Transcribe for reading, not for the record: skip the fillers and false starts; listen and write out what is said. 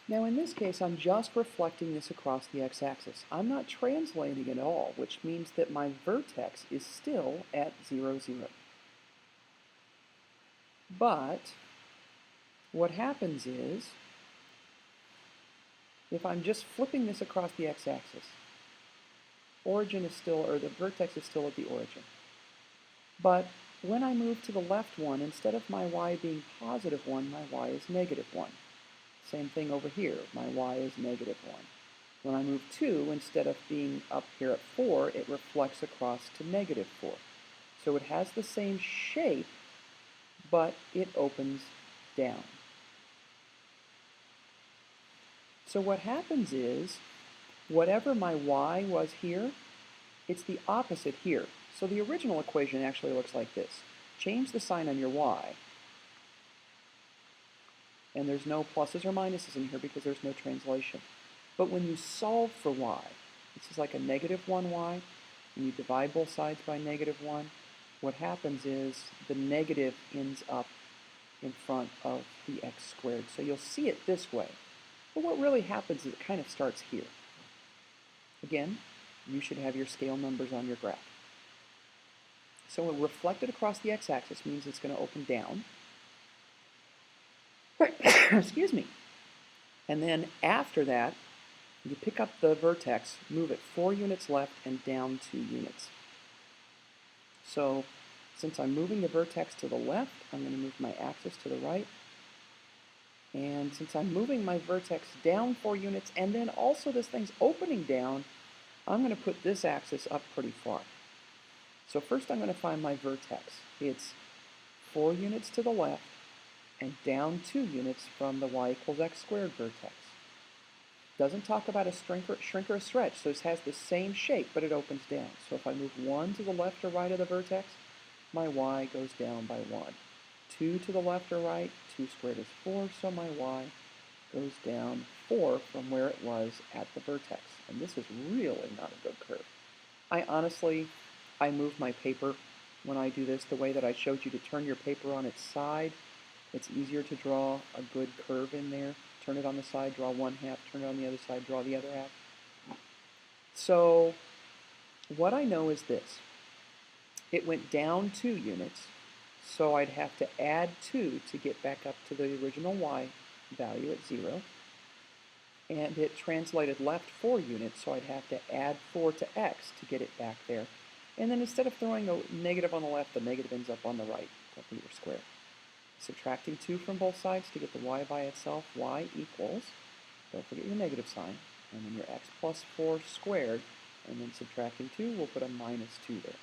Now in this case, I'm just reflecting this across the x-axis. I'm not translating at all, which means that my vertex is still at 0, 0. But what happens is, if I'm just flipping this across the x-axis, origin is still, or the vertex is still at the origin. But when I move to the left one, instead of my y being positive 1, my y is negative 1. Same thing over here, my y is negative 1. When I move 2, instead of being up here at 4, it reflects across to negative 4. So it has the same shape, but it opens down. So what happens is, whatever my y was here, it's the opposite here. So the original equation actually looks like this. Change the sign on your y, and there's no pluses or minuses in here because there's no translation. But when you solve for y, this is like a negative 1y, and you divide both sides by negative 1, what happens is the negative ends up in front of the x squared. So you'll see it this way. But what really happens is it kind of starts here. Again, you should have your scale numbers on your graph. So reflected across the x-axis means it's going to open down. Excuse me. And then after that, you pick up the vertex, move it 4 units left and down 2 units. So since I'm moving the vertex to the left, I'm going to move my axis to the right. And since I'm moving my vertex down 4 units and then also this thing's opening down, I'm going to put this axis up pretty far. So first I'm going to find my vertex. It's 4 units to the left and down 2 units from the y equals x squared vertex. Doesn't talk about a shrink or a stretch, so this has the same shape, but it opens down. So if I move 1 to the left or right of the vertex, my y goes down by 1. 2 to the left or right, 2 squared is 4, so my y goes down 4 from where it was at the vertex. And this is really not a good curve. I move my paper when I do this the way that I showed you to turn your paper on its side. It's easier to draw a good curve in there. Turn it on the side, draw one half, turn it on the other side, draw the other half. So what I know is this. It went down 2 units, so I'd have to add 2 to get back up to the original y value at 0. And it translated left 4 units, so I'd have to add 4 to x to get it back there. And then instead of throwing a negative on the left, the negative ends up on the right, complete your square. Subtracting 2 from both sides to get the y by itself, y equals, don't forget your negative sign, and then your x plus 4 squared, and then subtracting 2, we'll put a minus 2 there.